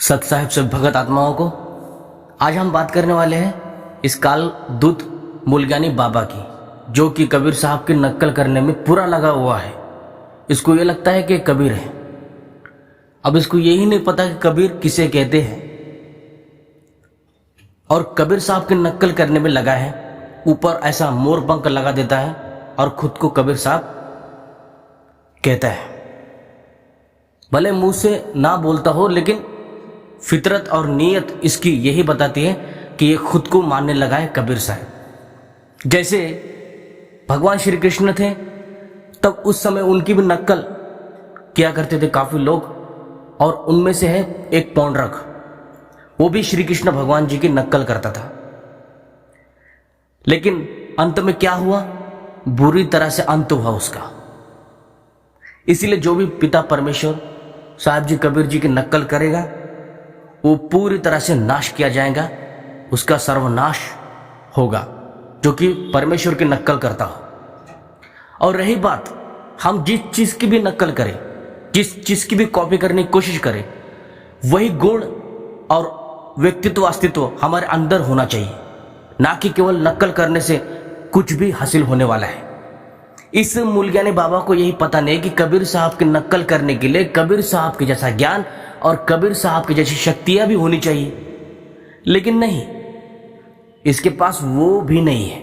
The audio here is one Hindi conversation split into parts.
सत साहिब सब भगत आत्माओं को आज हम बात करने वाले हैं इस काल दूत मूलज्ञानी बाबा की, जो कि कबीर साहब की नक्ल करने में पूरा लगा हुआ है। इसको ये लगता है कि कबीर है। अब इसको यही नहीं पता कि कबीर किसे कहते हैं, और कबीर साहब की नक्ल करने में लगा है। ऊपर ऐसा मोर पंख लगा देता है और खुद को कबीर साहब कहता है। भले मुंह से ना बोलता हो, लेकिन फितरत और नीयत इसकी यही बताती है कि ये खुद को मानने लगा है कबीर साहब। जैसे भगवान श्री कृष्ण थे, तब उस समय उनकी भी नक्ल किया करते थे काफी लोग, और उनमें से है एक पौंड्रक, वो भी श्री कृष्ण भगवान जी की नक्ल करता था। लेकिन अंत में क्या हुआ, बुरी तरह से अंत हुआ उसका। इसीलिए जो भी पिता परमेश्वर साहब जी कबीर जी की नक्ल करेगा, वो पूरी तरह से नाश किया जाएगा, उसका सर्वनाश होगा, जो कि परमेश्वर की नक्ल करता हो। और रही बात, हम जिस चीज की भी नक्ल करें, जिस चीज की भी कॉपी करने की कोशिश करें, वही गुण और व्यक्तित्व अस्तित्व हमारे अंदर होना चाहिए, ना कि केवल नक्ल करने से कुछ भी हासिल होने वाला है। इस मूलज्ञानी बाबा को यही पता नहीं कि कबीर साहब की नक्ल करने के लिए कबीर साहब के जैसा ज्ञान और कबीर साहब की जैसी शक्तियां भी होनी चाहिए, लेकिन नहीं, इसके पास वो भी नहीं है।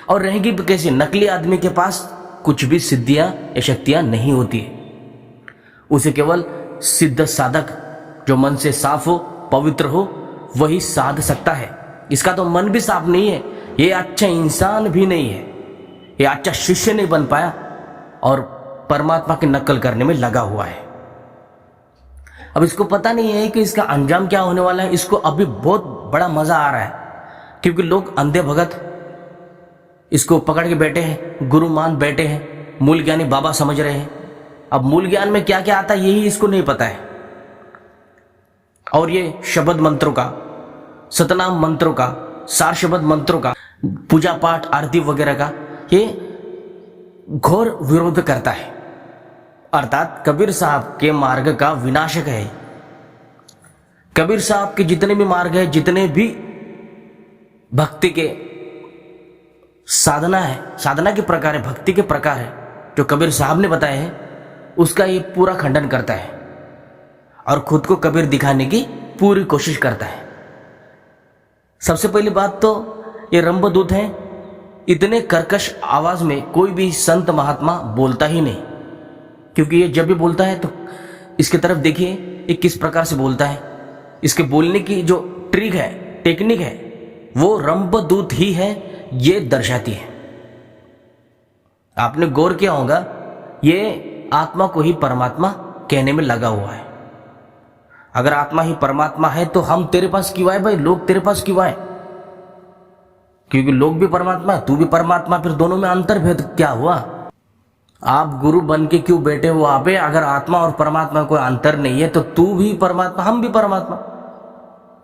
और रहेगी कैसे, नकली आदमी के पास कुछ भी सिद्धियां या शक्तियां नहीं होती है। उसे केवल सिद्ध साधक जो मन से साफ हो, पवित्र हो, वही साध सकता है। इसका तो मन भी साफ नहीं है, ये अच्छा इंसान भी नहीं है, ये अच्छा शिष्य नहीं बन पाया और परमात्मा की नकल करने में लगा हुआ है। अब इसको पता नहीं है कि इसका अंजाम क्या होने वाला है। इसको अभी बहुत बड़ा मजा आ रहा है, क्योंकि लोग अंधे भगत इसको पकड़ के बैठे हैं, गुरु मान बैठे हैं, मूल ज्ञानी बाबा समझ रहे हैं। अब मूल ज्ञान में क्या क्या आता है यही इसको नहीं पता है। और ये शब्द मंत्रों का, सतनाम मंत्रों का, सार शब्द मंत्रों का, पूजा पाठ आरती वगैरह का ये घोर विरोध करता है, अर्थात कबीर साहब के मार्ग का विनाशक है। कबीर साहब के जितने भी मार्ग है, जितने भी भक्ति के साधना है, साधना के प्रकार है, भक्ति के प्रकार है, जो कबीर साहब ने बताए हैं, उसका ये पूरा खंडन करता है और खुद को कबीर दिखाने की पूरी कोशिश करता है। सबसे पहली बात तो ये रंभदूत हैं। इतने कर्कश आवाज में कोई भी संत महात्मा बोलता ही नहीं, क्योंकि ये जब भी बोलता है तो इसकी तरफ देखिए ये किस प्रकार से बोलता है। इसके बोलने की जो ट्रिक है, टेक्निक है, वो रंभदूत ही है, ये दर्शाती है। आपने गौर किया होगा, ये आत्मा को ही परमात्मा कहने में लगा हुआ है। अगर आत्मा ही परमात्मा है तो हम तेरे पास क्यों आए भाई, लोग तेरे पास क्यों आए? क्योंकि लोग भी परमात्मा, तू भी परमात्मा, फिर दोनों में अंतर भेद क्या हुआ? आप गुरु बन के क्यों बैठे हो वहां पे? अगर आत्मा और परमात्मा कोई अंतर नहीं है तो तू भी परमात्मा, हम भी परमात्मा,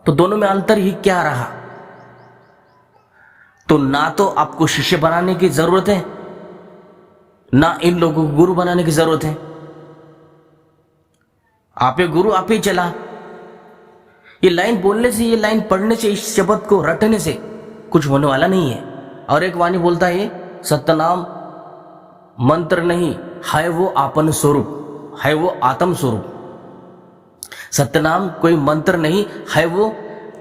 तो दोनों में अंतर ही क्या रहा? तो ना तो आपको शिष्य बनाने की जरूरत है, ना इन लोगों को गुरु बनाने की जरूरत है। आप ही गुरु, आप ही चला। ये लाइन बोलने से, ये लाइन पढ़ने से, इस शब्द को रटने से कुछ होने वाला नहीं है। और एक वाणी बोलता है, सत्यनाम मंत्र नहीं है, वो आपन स्वरूप है, वो आत्म स्वरूप। सत्यनाम कोई मंत्र नहीं है, वो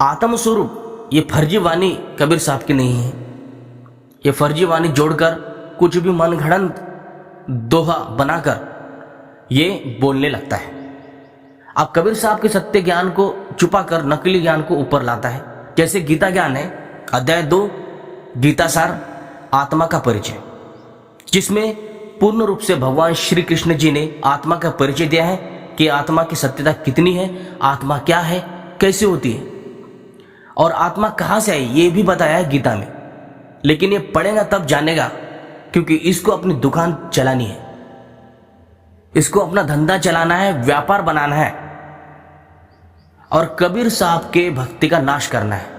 आत्म स्वरूप। ये फर्जी वाणी कबीर साहब की नहीं है। ये फर्जी वाणी जोड़कर कुछ भी मनगढ़ंत दोहा बनाकर ये बोलने लगता है। अब कबीर साहब के सत्य ज्ञान को छुपाकर नकली ज्ञान को ऊपर लाता है। जैसे गीता ज्ञान है, अध्याय 2 गीता सार, आत्मा का परिचय, जिसमें पूर्ण रूप से भगवान श्री कृष्ण जी ने आत्मा का परिचय दिया है कि आत्मा की सत्यता कितनी है, आत्मा क्या है, कैसे होती है, और आत्मा कहां से आई ये भी बताया है गीता में। लेकिन ये पढ़ेगा तब जानेगा, क्योंकि इसको अपनी दुकान चलानी है, इसको अपना धंधा चलाना है, व्यापार बनाना है, और कबीर साहब के भक्ति का नाश करना है।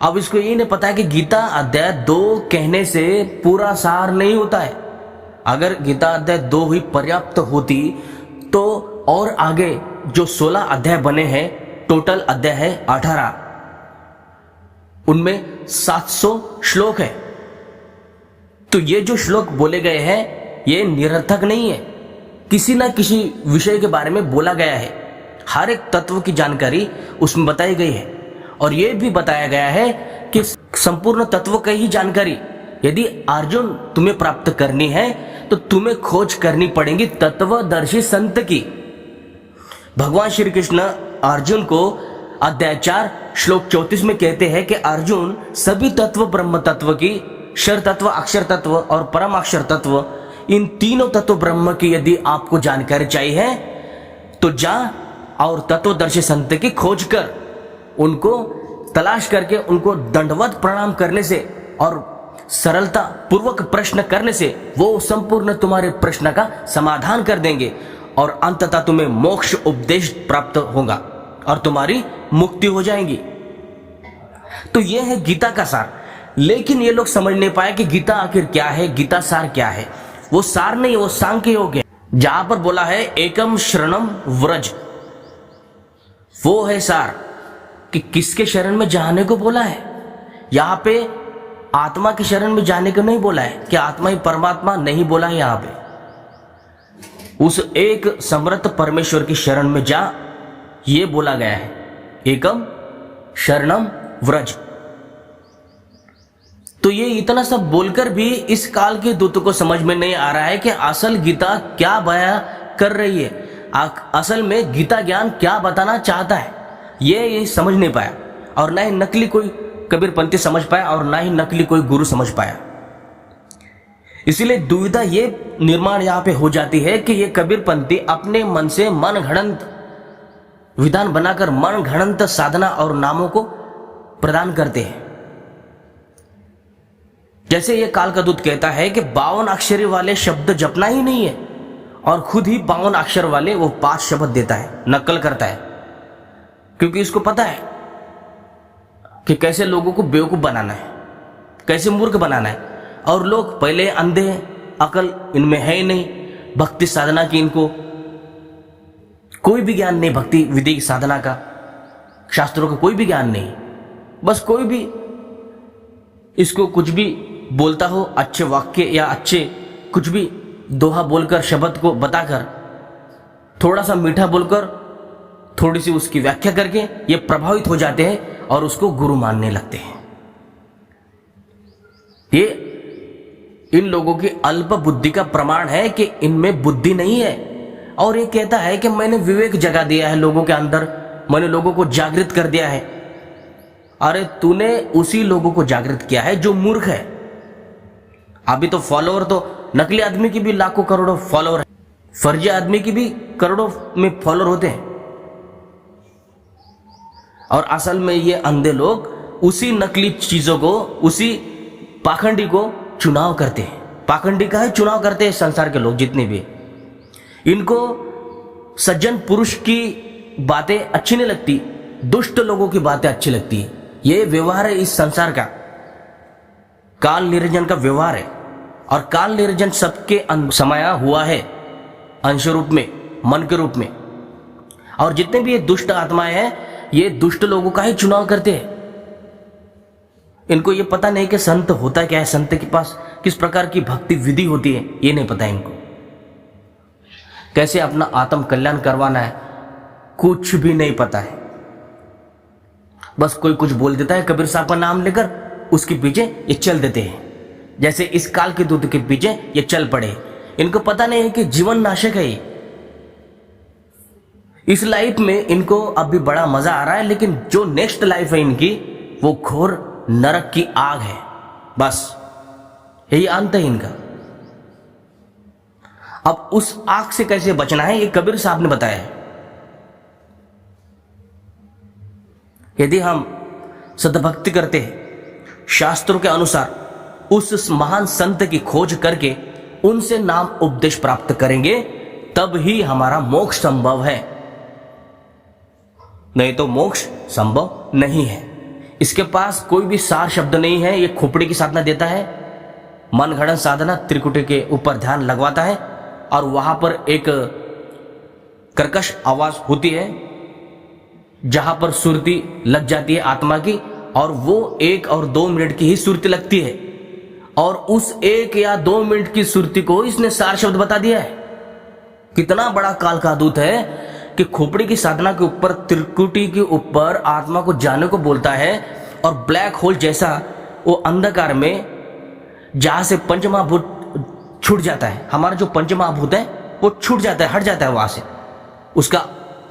अब इसको ये नहीं पता है कि गीता अध्याय 2 कहने से पूरा सार नहीं होता है। अगर गीता अध्याय 2 ही पर्याप्त होती तो और आगे जो 16 अध्याय बने हैं, टोटल अध्याय है 18, उनमें 700 श्लोक है। तो ये जो श्लोक बोले गए हैं ये निरर्थक नहीं है, किसी ना किसी विषय के बारे में बोला गया है। हर एक तत्व की जानकारी उसमें बताई गई है और यह भी बताया गया है कि संपूर्ण तत्व की ही जानकारी यदि अर्जुन तुम्हें प्राप्त करनी है तो तुम्हें खोज करनी पड़ेगी तत्वदर्शी संत की। भगवान श्री कृष्ण अर्जुन को अध्याय 4 श्लोक 34 में कहते हैं कि अर्जुन सभी तत्व, ब्रह्म तत्व की, क्षर तत्व, अक्षर तत्व और परम अक्षर तत्व, इन तीनों तत्व ब्रह्म की यदि आपको जानकारी चाहिए तो जा और तत्वदर्शी संत की खोज कर, उनको तलाश करके उनको दंडवत प्रणाम करने से और सरलता पूर्वक प्रश्न करने से वो संपूर्ण तुम्हारे प्रश्न का समाधान कर देंगे और अंततः तुम्हें मोक्ष उपदेश प्राप्त होगा और तुम्हारी मुक्ति हो जाएगी। तो यह है गीता का सार। लेकिन ये लोग समझ नहीं पाए कि गीता आखिर क्या है, गीता सार क्या है। वो सार नहीं, वो सांख्य योग है। जहां पर बोला है एकम शरणम व्रज, वो है सार कि किसके शरण में जाने को बोला है। यहां पे आत्मा की शरण में जाने को नहीं बोला है कि आत्मा ही परमात्मा नहीं बोला है। यहां पे उस एक समर्थ परमेश्वर की शरण में जा, ये बोला गया है, एकम शरणम व्रज। तो ये इतना सब बोलकर भी इस काल के दूत को समझ में नहीं आ रहा है कि असल गीता क्या बयां कर रही है, असल में गीता ज्ञान क्या बताना चाहता है, ये समझ नहीं पाया। और ना ही नकली कोई कबीरपंथी समझ पाया और ना ही नकली कोई गुरु समझ पाया। इसीलिए दुविधा ये निर्माण यहां पे हो जाती है कि ये कबीरपंथी अपने मन से मन घड़ंत विधान बनाकर मन घड़ंत साधना और नामों को प्रदान करते हैं। जैसे ये काल का दूत कहता है कि 52 अक्षरी वाले शब्द जपना ही नहीं है और खुद ही 52 अक्षर वाले वो 5 शब्द देता है, नकल करता है, क्योंकि इसको पता है कि कैसे लोगों को बेवकूफ बनाना है, कैसे मूर्ख बनाना है। और लोग पहले अंधे हैं, अकल इनमें है ही नहीं, भक्ति साधना की इनको कोई भी ज्ञान नहीं, भक्ति विधि साधना का, शास्त्रों का कोई भी ज्ञान नहीं। बस कोई भी इसको कुछ भी बोलता हो, अच्छे वाक्य या अच्छे कुछ भी दोहा बोलकर, शब्द को बताकर, थोड़ा सा मीठा बोलकर, थोड़ी सी उसकी व्याख्या करके ये प्रभावित हो जाते हैं और उसको गुरु मानने लगते हैं। ये इन लोगों की अल्प बुद्धि का प्रमाण है कि इनमें बुद्धि नहीं है। और ये कहता है कि मैंने विवेक जगा दिया है लोगों के अंदर, मैंने लोगों को जागृत कर दिया है। अरे तूने उसी लोगों को जागृत किया है जो मूर्ख है। अभी तो फॉलोअर तो नकली आदमी की भी लाखों करोड़ों फॉलोअर है, फर्जी आदमी की भी करोड़ों में फॉलोअर होते हैं। और असल में ये अंधे लोग उसी नकली चीजों को, उसी पाखंडी को चुनाव करते हैं। पाखंडी का है चुनाव करते हैं संसार के लोग जितने भी। इनको सज्जन पुरुष की बातें अच्छी नहीं लगती, दुष्ट लोगों की बातें अच्छी लगती है। ये व्यवहार है इस संसार का, काल निरंजन का व्यवहार है। और काल निरंजन सबके समाया हुआ है अंश रूप में, मन के रूप में। और जितने भी ये दुष्ट आत्माएं हैं ये दुष्ट लोगों का ही चुनाव करते हैं। इनको ये पता नहीं कि संत होता क्या है, संत के पास किस प्रकार की भक्ति विधि होती है, ये नहीं पता इनको। कैसे अपना आत्म कल्याण करवाना है कुछ भी नहीं पता है। बस कोई कुछ बोल देता है कबीर साहब का नाम लेकर, उसके पीछे ये चल देते हैं। जैसे इस काल के दूत के पीछे ये चल पड़े। इनको पता नहीं है कि जीवन नाशक है ये। इस लाइफ में इनको अभी बड़ा मजा आ रहा है, लेकिन जो नेक्स्ट लाइफ है इनकी वो घोर नरक की आग है। बस यही अंत है इनका। अब उस आग से कैसे बचना है ये कबीर साहब ने बताया है। यदि हम सद्भक्ति करते हैं, शास्त्रों के अनुसार उस महान संत की खोज करके उनसे नाम उपदेश प्राप्त करेंगे, तब ही हमारा मोक्ष संभव है। नहीं तो मोक्ष संभव नहीं है। इसके पास कोई भी सार शब्द नहीं है। ये खोपड़ी की साधना देता है, मन घड़न साधना, त्रिकुटी के ऊपर ध्यान लगवाता है और वहां पर एक कर्कश आवाज होती है जहां पर सुरती लग जाती है आत्मा की, और वो 1 और 2 मिनट की ही सुरती लगती है, और उस 1 या 2 मिनट की सुरती को इसने सार शब्द बता दिया है। कितना बड़ा काल का दूत है कि खोपड़ी की साधना के ऊपर, त्रिकुटी के ऊपर आत्मा को जाने को बोलता है, और ब्लैक होल जैसा वो अंधकार में जहां से पंचमहाभूत छूट जाता है, हमारा जो पंचमहाभूत है वो छूट जाता है, हट जाता है, वहां से उसका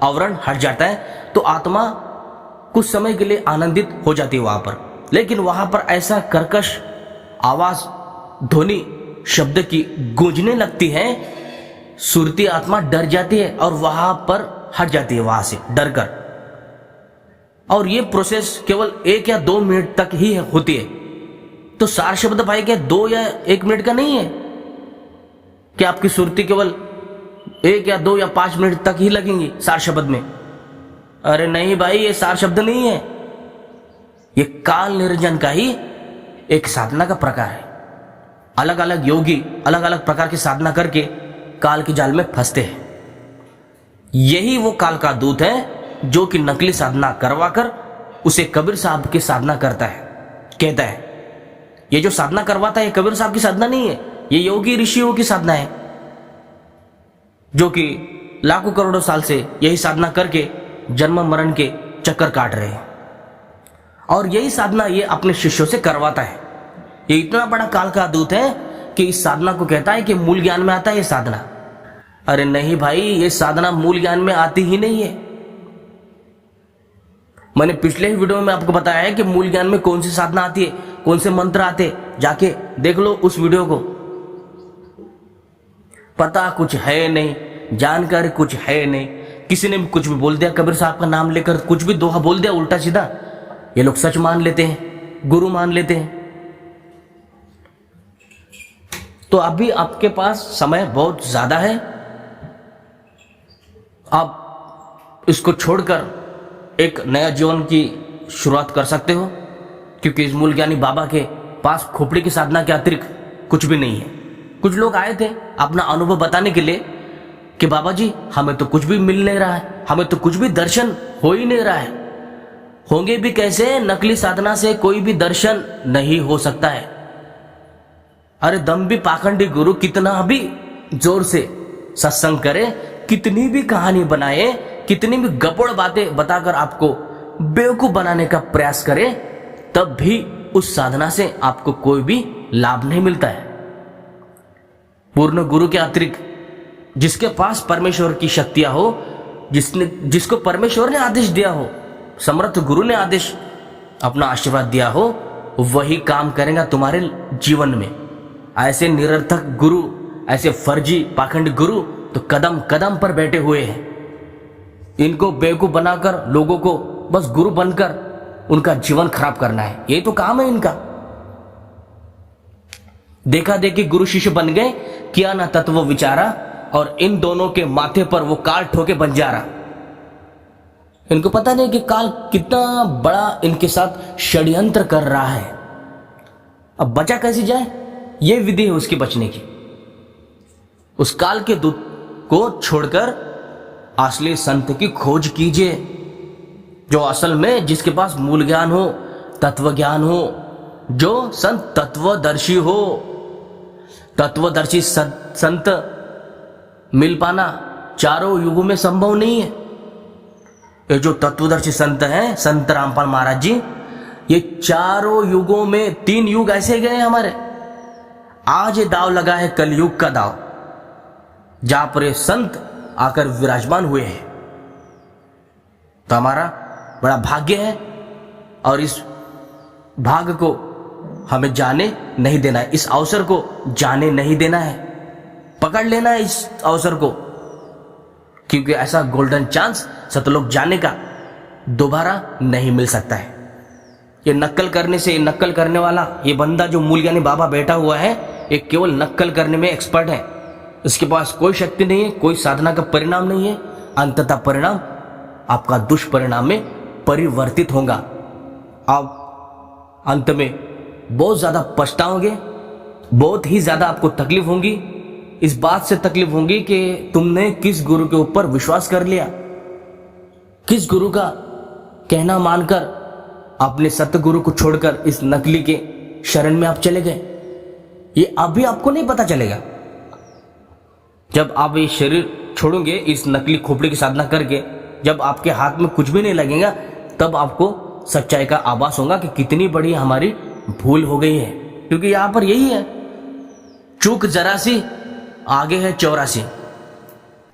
आवरण हट जाता है, तो आत्मा कुछ समय के लिए आनंदित हो जाती है वहां पर। लेकिन वहां पर ऐसा कर्कश आवाज, ध्वनि शब्द की गूंजने लगती है, सुरती आत्मा डर जाती है और वहां पर हट जाती है वहां से डर कर। और ये प्रोसेस केवल 1 या 2 मिनट तक ही होती है। तो सार शब्द भाई क्या 2 या 1 मिनट का नहीं है कि आपकी सुरती केवल 1 या 2 या 5 मिनट तक ही लगेंगी सार शब्द में? अरे नहीं भाई, ये सार शब्द नहीं है, ये काल निरंजन का ही एक साधना का प्रकार है। अलग अलग योगी अलग अलग प्रकार की साधना करके काल के जाल में फंसते हैं। यही वो काल का दूत है जो कि नकली साधना करवाकर उसे कबीर साहब की साधना करता है, कहता है ये जो साधना करवाता है ये कबीर साहब की साधना नहीं है, ये योगी ऋषियों की साधना है, जो कि लाखों करोड़ों साल से यही साधना करके जन्म मरण के चक्कर काट रहे हैं, और यही साधना ये अपने शिष्यों से करवाता है। ये इतना बड़ा काल का दूत है कि इस साधना को कहता है कि मूल ज्ञान में आता है ये साधना। अरे नहीं भाई, ये साधना मूल ज्ञान में आती ही नहीं है। मैंने पिछले ही वीडियो में आपको बताया है कि मूल ज्ञान में कौन सी साधना आती है, कौन से मंत्र आते, जाके देख लो उस वीडियो को। पता कुछ है नहीं, जानकारी कुछ है नहीं, किसी ने भी कुछ भी बोल दिया, कबीर साहब का नाम लेकर कुछ भी दोहा बोल दिया उल्टा सीधा, ये लोग सच मान लेते हैं, गुरु मान लेते हैं। तो अभी आपके पास समय बहुत ज्यादा है, आप इसको छोड़कर एक नया जीवन की शुरुआत कर सकते हो, क्योंकि इस मूल ज्ञानी बाबा के पास खोपड़ी की साधना के अतिरिक्त कुछ भी नहीं है। कुछ लोग आए थे अपना अनुभव बताने के लिए कि बाबा जी हमें तो कुछ भी मिल नहीं रहा है, हमें तो कुछ भी दर्शन हो ही नहीं रहा है। होंगे भी कैसे? नकली साधना से कोई भी दर्शन नहीं हो सकता है। अरे दम भी पाखंडी गुरु कितना भी जोर से सत्संग करे, कितनी भी कहानी बनाए, कितनी भी गपड़ बातें बताकर आपको बेवकूफ बनाने का प्रयास करे, तब भी उस साधना से आपको कोई भी लाभ नहीं मिलता है। पूर्ण गुरु के अतिरिक्त जिसके पास परमेश्वर की शक्तियां हो, जिसको परमेश्वर ने आदेश दिया हो, समर्थ गुरु ने आदेश अपना आशीर्वाद दिया हो, वही काम करेगा तुम्हारे जीवन में। ऐसे निरर्थक गुरु, ऐसे फर्जी पाखंडी गुरु तो कदम कदम पर बैठे हुए हैं। इनको बेवकूफ बनाकर लोगों को बस गुरु बनकर उनका जीवन खराब करना है, यही तो काम है इनका। देखा देखी गुरु शिष्य बन गए, किया ना तत्व विचारा, और इन दोनों के माथे पर वो काल ठोके बंजारा। इनको पता नहीं कि काल कितना बड़ा इनके साथ षड्यंत्र कर रहा है। अब बचा कैसे जाए, ये विधि है उसकी बचने की। उस काल के दूत को छोड़कर असली संत की खोज कीजिए, जो असल में जिसके पास मूल ज्ञान हो, तत्व ज्ञान हो, जो संत तत्वदर्शी हो। तत्वदर्शी संत मिल पाना चारों युगों में संभव नहीं है। ये जो तत्वदर्शी संत हैं, संत रामपाल महाराज जी, ये चारों युगों में 3 युग ऐसे गए हमारे। आज ये दाव लगा है कलयुग का दाव, जहां पर ये संत आकर विराजमान हुए हैं। तो हमारा बड़ा भाग्य है, और इस भाग्य को हमें जाने नहीं देना है, इस अवसर को जाने नहीं देना है, पकड़ लेना है इस अवसर को, क्योंकि ऐसा गोल्डन चांस सतलोक जाने का दोबारा नहीं मिल सकता है। ये नक्कल करने से, नक्कल करने वाला ये बंदा जो मूल ज्ञानी बाबा बैठा हुआ है, ये केवल नक्कल करने में एक्सपर्ट है। इसके पास कोई शक्ति नहीं है, कोई साधना का परिणाम नहीं है। अंततः परिणाम आपका दुष्परिणाम में परिवर्तित होगा। आप अंत में बहुत ज्यादा पछताओगे, बहुत ही ज्यादा आपको तकलीफ होगी। इस बात से तकलीफ होगी कि तुमने किस गुरु के ऊपर विश्वास कर लिया, किस गुरु का कहना मानकर अपने सतगुरु को छोड़कर इस नकली के शरण में आप चले गए। ये अभी आपको नहीं पता चलेगा। जब आप ये शरीर छोड़ोगे इस नकली खोपड़ी की साधना करके, जब आपके हाथ में कुछ भी नहीं लगेगा, तब आपको सच्चाई का आभास होगा कि कितनी बड़ी हमारी भूल हो गई है। क्योंकि यहां पर यही है, चूक जरा सी आगे है 84।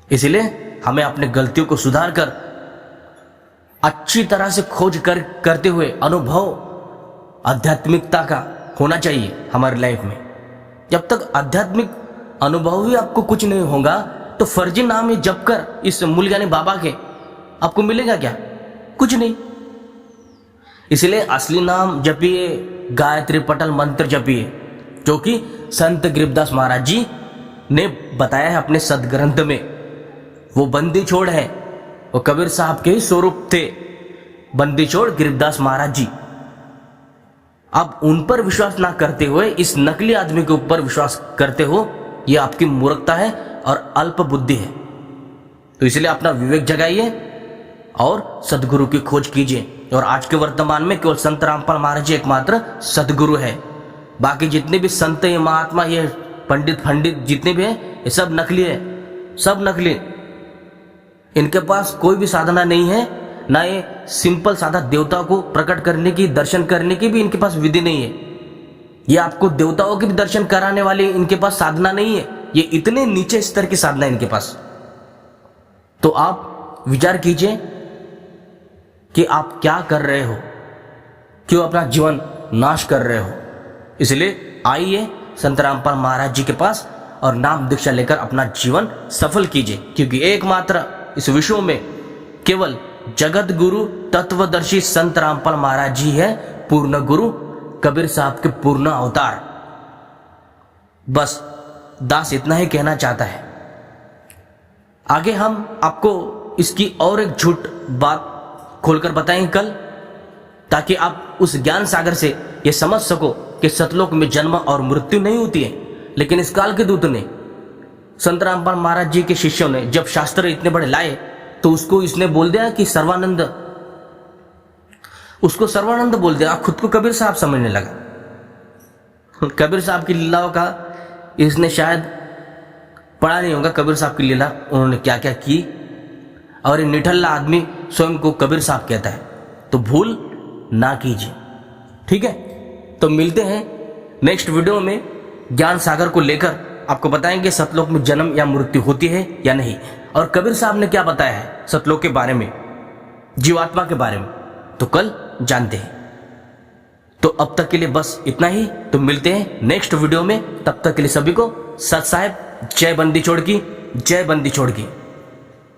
इसलिए हमें अपने गलतियों को सुधार कर अच्छी तरह से खोज करते हुए अनुभव आध्यात्मिकता का होना चाहिए हमारी लाइफ में। जब तक आध्यात्मिक अनुभव ही आपको कुछ नहीं होगा तो फर्जी नाम ये जप कर इस मूल यानी बाबा के आपको मिलेगा क्या? कुछ नहीं। इसलिए असली नाम जपिए, गायत्री पटल मंत्र जपिए, जो कि संत गरीबदास महाराज जी ने बताया है अपने सदग्रंथ में। वो बंदी छोड़ है, वो कबीर साहब के ही स्वरूप थे, बंदी छोड़ गरीबदास महाराज जी। अब उन पर विश्वास ना करते हुए इस नकली आदमी के ऊपर विश्वास करते हो, ये आपकी मूर्खता है और अल्प बुद्धि है। तो इसलिए अपना विवेक जगाइए और सदगुरु की खोज कीजिए। और आज के वर्तमान में केवल संत रामपाल महाराज जी एकमात्र सदगुरु है। बाकी जितने भी संत, ये महात्मा, ये पंडित जितने भी हैं, ये सब नकली है, सब नकली। इनके पास कोई भी साधना नहीं है, ना ये सिंपल साधा देवता को प्रकट करने की, दर्शन करने की भी इनके पास विधि नहीं है। ये आपको देवताओं के भी दर्शन कराने वाली इनके पास साधना नहीं है। ये इतने नीचे स्तर की साधना है इनके पास। तो आप विचार कीजिए कि आप क्या कर रहे हो, क्यों अपना जीवन नाश कर रहे हो। इसलिए आइए संत रामपाल महाराज जी के पास और नाम दीक्षा लेकर अपना जीवन सफल कीजिए। क्योंकि एकमात्र इस विश्व में केवल जगत गुरु तत्वदर्शी संत रामपाल महाराज जी है, पूर्ण गुरु कबीर साहब के पूर्ण अवतार। बस दास इतना ही कहना चाहता है। आगे हम आपको इसकी और एक झूठ बात खोलकर बताएंगे कल, ताकि आप उस ज्ञान सागर से ये समझ सको कि सतलोक में जन्म और मृत्यु नहीं होती है। लेकिन इस काल के दूत ने, संत रामपाल महाराज जी के शिष्यों ने जब शास्त्र इतने बड़े लाए तो उसको इसने बोल दिया कि सर्वानंद, उसको सर्वानंद बोल दिया, खुद को कबीर साहब समझने लगा। कबीर साहब की लीलाओं का इसने शायद पढ़ा नहीं होगा, कबीर साहब की लीला उन्होंने क्या क्या की। और ये निठल्ला आदमी स्वयं को कबीर साहब कहता है। तो भूल ना कीजिए, ठीक है। तो मिलते हैं नेक्स्ट वीडियो में, ज्ञान सागर को लेकर आपको बताएंगे सतलोक में जन्म या मृत्यु होती है या नहीं, और कबीर साहब ने क्या बताया है सतलोक के बारे में, जीवात्मा के बारे में। तो कल जानते हैं। तो अब तक के लिए बस इतना ही। तो मिलते हैं नेक्स्ट वीडियो में, तब तक के लिए सभी को सत साहेब, जय बंदी छोड़ की, जय बंदी छोड़ की।